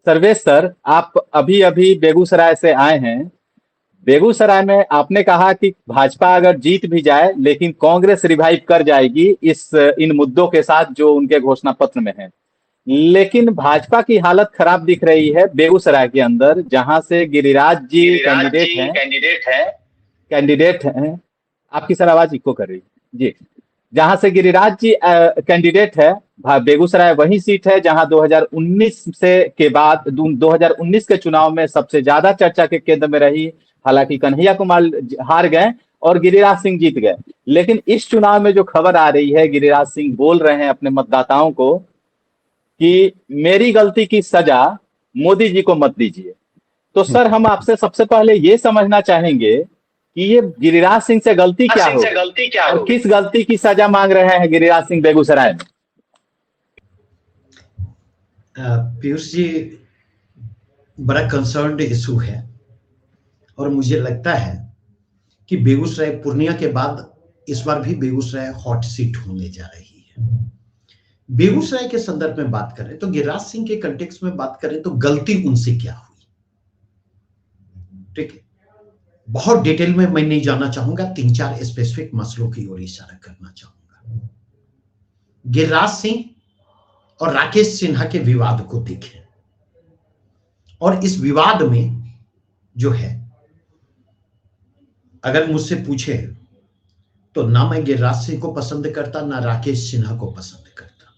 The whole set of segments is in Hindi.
सर्वेश सर, आप अभी अभी बेगूसराय से आए हैं। बेगूसराय में आपने कहा कि भाजपा अगर जीत भी जाए लेकिन कांग्रेस रिवाइव कर जाएगी इस इन मुद्दों के साथ जो उनके घोषणा पत्र में है। लेकिन भाजपा की हालत खराब दिख रही है बेगूसराय के अंदर, जहां से गिरिराज जी कैंडिडेट हैं। आपकी सर आवाज इको कर रही है जी। जहां से गिरिराज जी कैंडिडेट है, बेगूसराय वही सीट है जहां 2019 से के बाद 2019 के चुनाव में सबसे ज्यादा चर्चा के केंद्र में रही। हालांकि कन्हैया कुमार हार गए और गिरिराज सिंह जीत गए। लेकिन इस चुनाव में जो खबर आ रही है, गिरिराज सिंह बोल रहे हैं अपने मतदाताओं को कि मेरी गलती की सजा मोदी जी को मत दीजिए। तो सर, हम आपसे सबसे पहले ये समझना चाहेंगे कि ये गिरिराज सिंह से गलती क्या हो गई और किस गलती की सजा मांग रहे हैं गिरिराज सिंह बेगूसराय में। पीयूष जी, बड़ा कंसर्न्ड इशू है और मुझे लगता है कि बेगूसराय पूर्णिया के बाद इस बार भी बेगूसराय हॉट सीट होने जा रही है। बेगूसराय के संदर्भ में बात करें तो गिरिराज सिंह के कंटेक्स्ट में बात करें तो गलती उनसे क्या हुई, ठीक है। बहुत डिटेल में मैं नहीं जाना चाहूंगा, 3-4 स्पेसिफिक मसलों की ओर इशारा करना चाहूंगा। गिरिराज सिंह और राकेश सिन्हा के विवाद को देखें और इस विवाद में जो है, अगर मुझसे पूछे तो ना मैं गिरिराज सिंह को पसंद करता ना राकेश सिन्हा को पसंद करता,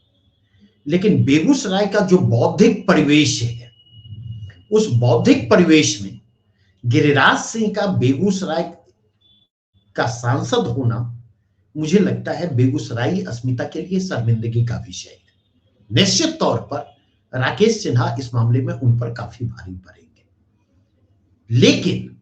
लेकिन बेगूसराय का जो बौद्धिक परिवेश है उस बौद्धिक परिवेश में गिरिराज सिंह का बेगूसराय का सांसद होना मुझे लगता है बेगूसराय अस्मिता के लिए शर्मिंदगी का विषय है। निश्चित तौर पर राकेश सिन्हा इस मामले में उन पर काफी भारी पड़ेंगे, लेकिन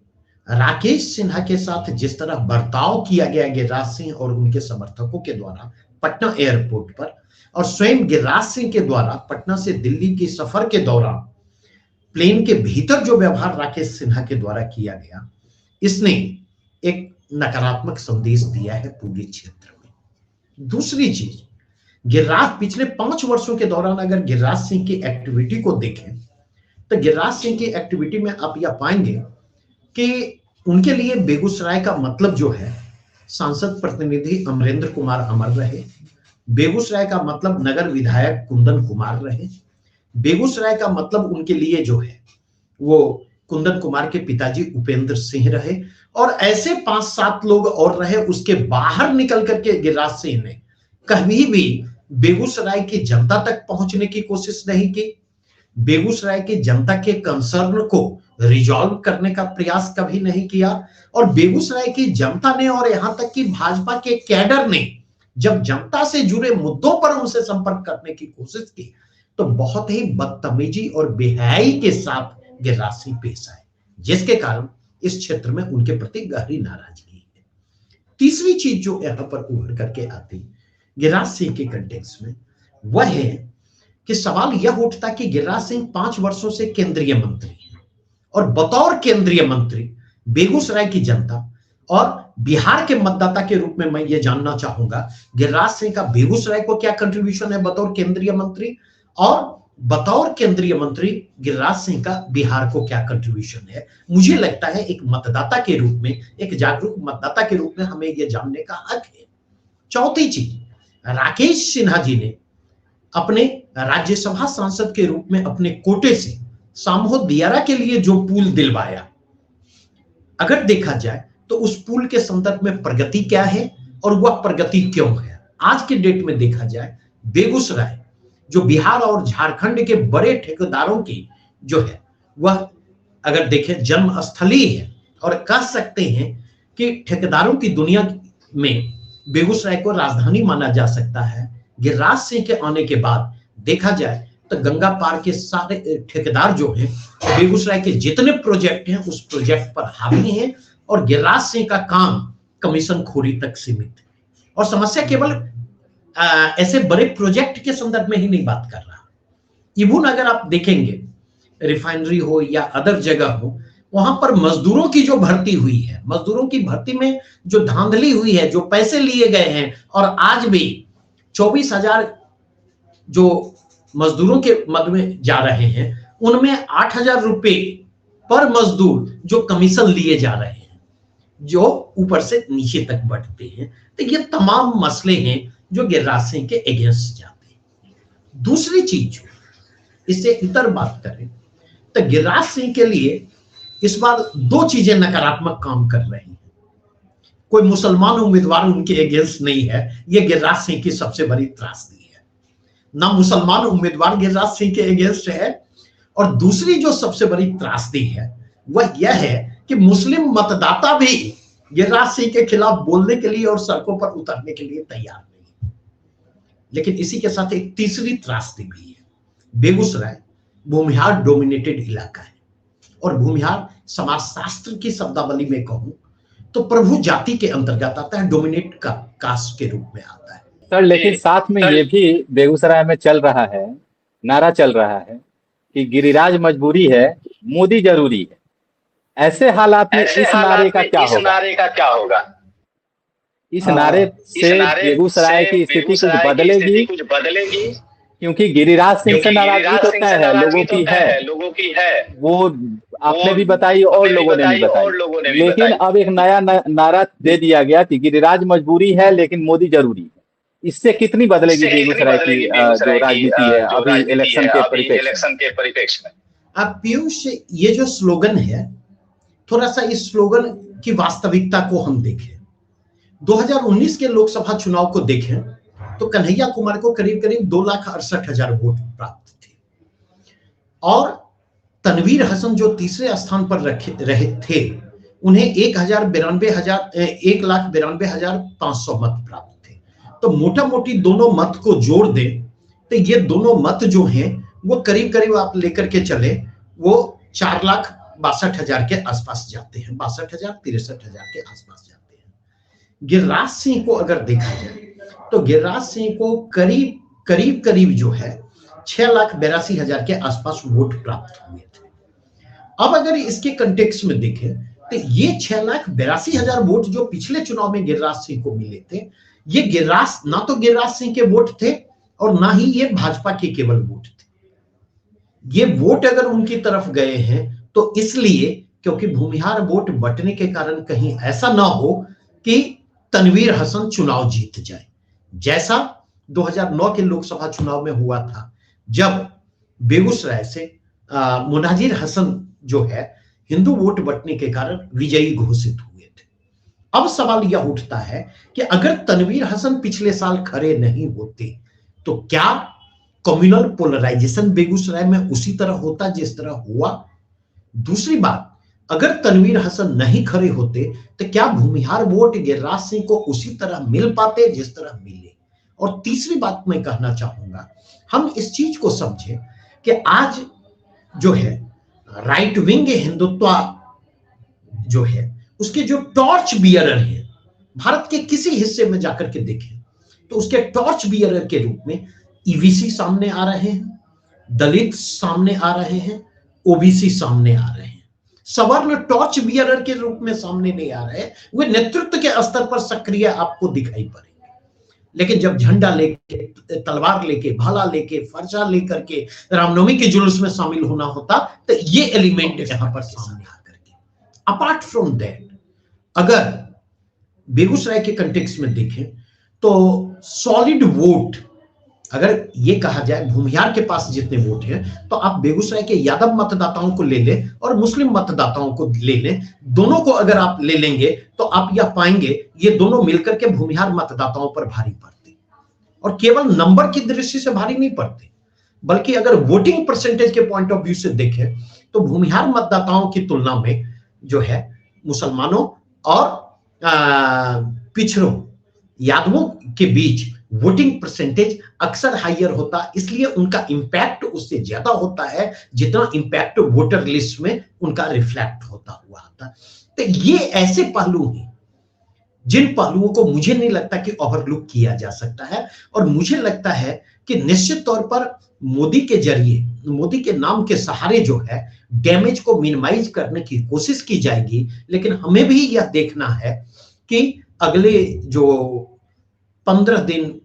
राकेश सिन्हा के साथ जिस तरह बर्ताव किया गया गिरिराज सिंह और उनके समर्थकों के द्वारा पटना एयरपोर्ट पर, और स्वयं गिरिराज सिंह के द्वारा पटना से दिल्ली की सफर के दौरान प्लेन के भीतर जो व्यवहार राकेश सिन्हा के द्वारा किया गया, इसने एक नकारात्मक संदेश दिया है पूरे क्षेत्र में। दूसरी चीज, गिरिराज पिछले 5 वर्षों के दौरान अगर गिरिराज सिंह की एक्टिविटी को देखें तो गिरिराज सिंह की एक्टिविटी में आप यह पाएंगे कि उनके लिए बेगूसराय का मतलब जो है, सांसद प्रतिनिधि अमरेंद्र कुमार अमर रहे, बेगूसराय का मतलब नगर विधायक कुंदन कुमार रहे, बेगूसराय का मतलब उनके लिए जो है वो कुंदन कुमार के पिताजी उपेंद्र सिंह रहे, और ऐसे 5-7 लोग और रहे। उसके बाहर निकल करके गिरिराज सिंह ने कभी भी बेगूसराय की जनता तक पहुंचने की कोशिश नहीं की, बेगूसराय की जनता के कंसर्न को रिजॉल्व करने का प्रयास कभी नहीं किया, और बेगूसराय की जनता ने और यहां तक कि भाजपा के कैडर ने जब जनता से जुड़े मुद्दों पर उनसे संपर्क करने की कोशिश की तो बहुत ही बदतमीजी और बेहयाई के साथ गिरिराज सिंह पेश आए, जिसके कारण इस क्षेत्र में उनके प्रति गहरी नाराजगी है। तीसरी चीज जो यहां पर उभर करके आती गिरिराज सिंह के कंटेक्स्ट में, वह है कि सवाल यह उठता कि गिरिराज सिंह 5 वर्षों से केंद्रीय मंत्री हैं और बतौर केंद्रीय मंत्री बेगूसराय की जनता और बिहार के मतदाता के रूप में मैं ये जानना चाहूंगा गिरिराज सिंह का बेगूसराय को क्या कंट्रीब्यूशन है बतौर केंद्रीय मंत्री, और बतौर केंद्रीय मंत्री गिरिराज सिंह का बिहार को क्या कंट्रीब्यूशन है। मुझे लगता है एक मतदाता के रूप में, एक जागरूक मतदाता के रूप में हमें यह जानने का हक है। चौथी चीज, राकेश सिन्हा जी ने अपने राज्यसभा सांसद के रूप में अपने कोटे से सामहो दियारा के लिए जो पुल दिलवाया, अगर देखा जाए तो उस पुल के संदर्भ में प्रगति क्या है और वह प्रगति क्यों है। आज के डेट में देखा जाए बेगूसराय जो बिहार और झारखंड के बड़े ठेकेदारों की जो है वह अगर देखें जन्म स्थली है, और कह सकते हैं कि ठेकेदारों की दुनिया में बेगूसराय को राजधानी माना जा सकता है। गिरिराज सिंह के आने के बाद देखा जाए तो गंगा पार के सारे ठेकेदार जो हैं बेगूसराय के जितने प्रोजेक्ट हैं उस प्रोजेक्ट पर हावी हैं, और गिरिराज सिंह का काम कमीशन खोरी तक सीमित है। और समस्या केवल ऐसे बड़े प्रोजेक्ट के संदर्भ में ही नहीं बात कर रहा, इवन अगर आप देखेंगे रिफाइनरी हो या अदर जगह हो, वहां पर मजदूरों की जो भर्ती हुई है, मजदूरों की भर्ती में जो धांधली हुई है, जो पैसे लिए गए हैं, और आज भी 24,000 जो मजदूरों के मद में जा रहे हैं उनमें 8,000 रुपए पर मजदूर जो कमीशन लिए जा रहे हैं, जो ऊपर से नीचे तक बढ़ते हैं। तो ये तमाम मसले हैं जो गिरिराज सिंह के अगेंस्ट जाते हैं। दूसरी चीज, इससे इतर बात करें तो गिरिराज सिंह के लिए इस बार दो चीजें नकारात्मक काम कर रही हैं। कोई मुसलमान उम्मीदवार उनके अगेंस्ट नहीं है, यह गिरिराज सिंह की सबसे बड़ी त्रासदी है। ना मुसलमान उम्मीदवार गिरिराज सिंह के अगेंस्ट है, और दूसरी जो सबसे बड़ी त्रासदी है वह यह है कि मुस्लिम मतदाता भी गिरिराज सिंह के खिलाफ बोलने के लिए और सड़कों पर उतरने के लिए तैयार नहीं। लेकिन इसी के साथ एक तीसरी त्रासदी भी है। बेगूसराय भूमिहार डोमिनेटेड इलाका है, और भूमिहार समाजशास्त्र की शब्दावली में कहूं तो प्रभु जाति के अंतर्गत आता है, डोमिनेट का कास्ट के रूप में आता है। सर लेकिन साथ में ये भी बेगूसराय में चल रहा है, नारा चल रहा है कि गिरिराज मजबूरी है, मोदी जरूरी है। ऐसे हालात में इस नारे का क्या होगा? इस नारे से बेगूसराय की स्थिति कुछ बदलेगी? क्योंकि गिरिराज सिंह से नाराजगी तो तय है, लोगों की है, वो आपने भी बताई और लोगों ने भी बताई। लेकिन अब एक नया नारा दे दिया गया कि गिरिराज मजबूरी है लेकिन मोदी जरूरी है। इससे कितनी बदलेगी बेगूसराय की जो राजनीति है अभी इलेक्शन के परिप्रेक्ष्य में? अब पीयूष, ये जो स्लोगन है, थोड़ा सा इस स्लोगन की वास्तविकता को हम देखें। 2019 के लोकसभा चुनाव को देखें तो कन्हैया कुमार को करीब करीब 2,68,000 वोट प्राप्त थे, और तनवीर हसन जो तीसरे स्थान पर रहे थे, उन्हें 1,92,500 मत प्राप्त थे। तो मोटा मोटी दोनों मत को जोड़ दें तो ये दोनों मत जो हैं वो करीब करीब आप लेकर के चले, वो 4,62,000 के आसपास जाते हैं, 62,000 63,000 के आसपास जाते हैं। गिरिराज सिंह को अगर देखा जाए तो गिरिराज सिंह को करीब जो है 6,82,000 के आसपास वोट प्राप्त हुए थे। अब अगर इसके कंटेक्स्ट में देखें तो ये 6,82,000 वोट जो पिछले चुनाव में गिरिराज सिंह को मिले थे, ये ना तो गिरिराज सिंह के वोट थे और ना ही ये भाजपा के केवल वोट थे। ये वोट अगर उनकी तरफ गए हैं तो इसलिए क्योंकि भूमिहार वोट बंटने के कारण कहीं ऐसा ना हो कि तनवीर हसन चुनाव जीत जाए, जैसा 2009 के लोकसभा चुनाव में हुआ था, जब बेगूसराय से मुनाजिर हसन जो है हिंदू वोट बंटने के कारण विजयी घोषित हुए थे। अब सवाल यह उठता है कि अगर तनवीर हसन पिछले साल खड़े नहीं होते तो क्या कम्युनल पोलराइजेशन बेगूसराय में उसी तरह होता जिस तरह हुआ? दूसरी बात, अगर तनवीर हसन नहीं खड़े होते तो क्या भूमिहार वोट गिरिराज सिंह को उसी तरह मिल पाते जिस तरह मिले? और तीसरी बात मैं कहना चाहूंगा, हम इस चीज को समझें कि आज जो है राइट विंग हिंदुत्व जो है उसके जो टॉर्च बियरर है, भारत के किसी हिस्से में जाकर के देखें तो उसके टॉर्च बियरर के रूप में ईवीसी सामने आ रहे हैं, दलित सामने आ रहे हैं, ओबीसी सामने आ रहे हैं। सवर्ण टॉर्च बियरर के रूप में सामने नहीं आ रहे, वे नेतृत्व के स्तर पर सक्रिय आपको दिखाई पड़ेंगे। लेकिन जब झंडा लेके, तलवार लेके, भाला लेके, फरसा लेकर के रामनवमी के जुलूस में शामिल होना होता तो ये एलिमेंट यहां पर सामने आकर के। अपार्ट फ्रॉम दैट, अगर बेगूसराय के कंटेक्स्ट में देखें तो सॉलिड वोट, अगर ये कहा जाए भूमिहार के पास जितने वोट हैं तो आप बेगूसराय के यादव मतदाताओं को ले लें और मुस्लिम मतदाताओं को ले लें, दोनों को अगर आप ले लेंगे तो आप यह पाएंगे ये दोनों मिलकर के भूमिहार मतदाताओं पर भारी पड़ते, और केवल नंबर की दृष्टि से भारी नहीं पड़ते, बल्कि अगर वोटिंग परसेंटेज के पॉइंट ऑफ व्यू से देखें तो भूमिहार मतदाताओं की तुलना में जो है मुसलमानों और पिछड़ों यादवों के बीच वोटिंग परसेंटेज अक्सर हाइयर होता, इसलिए उनका इंपैक्ट उससे ज्यादा होता है जितना इंपैक्ट वोटर लिस्ट में उनका रिफ्लेक्ट होता हुआ आता। तो ये ऐसे पहलू हैं जिन पहलुओं को मुझे नहीं लगता कि ओवरलुक किया जा सकता है, और मुझे लगता है कि निश्चित तौर पर मोदी के जरिए, मोदी के नाम के सहारे जो है डैमेज को मिनिमाइज करने की कोशिश की जाएगी। लेकिन हमें भी यह देखना है कि अगले जो 15 दिन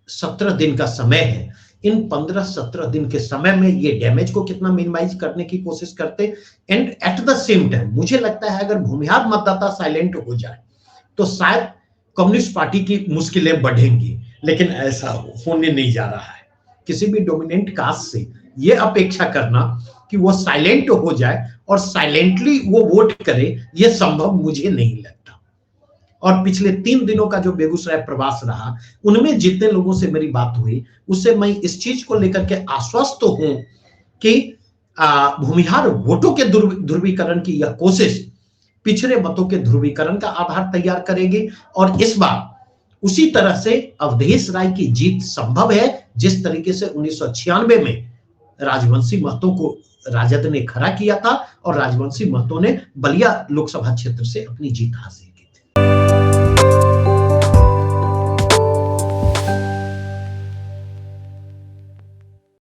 17 दिन का समय है, इन 15-17 दिन के समय में ये डैमेज को कितना मिनिमाइज करने की कोशिश करते। And at the same time मुझे लगता है अगर भूमिहार मतदाता साइलेंट हो जाए तो शायद कम्युनिस्ट पार्टी की मुश्किलें बढ़ेंगी, लेकिन ऐसा होने नहीं जा रहा है। किसी भी डोमिनेंट कास्ट से ये अपेक्षा करना कि वो साइलेंट हो जाए और साइलेंटली वो वोट करे, ये संभव मुझे नहीं लगता। और पिछले 3 दिनों का जो बेगूसराय प्रवास रहा, उनमें जितने लोगों से मेरी बात हुई उससे मैं इस चीज को लेकर के आश्वस्त हूं कि भूमिहार वोटों के ध्रुवीकरण की यह कोशिश पिछड़े मतों के ध्रुवीकरण का आधार तैयार करेगी। और इस बार उसी तरह से अवधेश राय की जीत संभव है जिस तरीके से 1996 में राजवंशी महतों को राजद ने खड़ा किया था और राजवंशी महतों ने बलिया लोकसभा क्षेत्र से अपनी जीत हासिल की।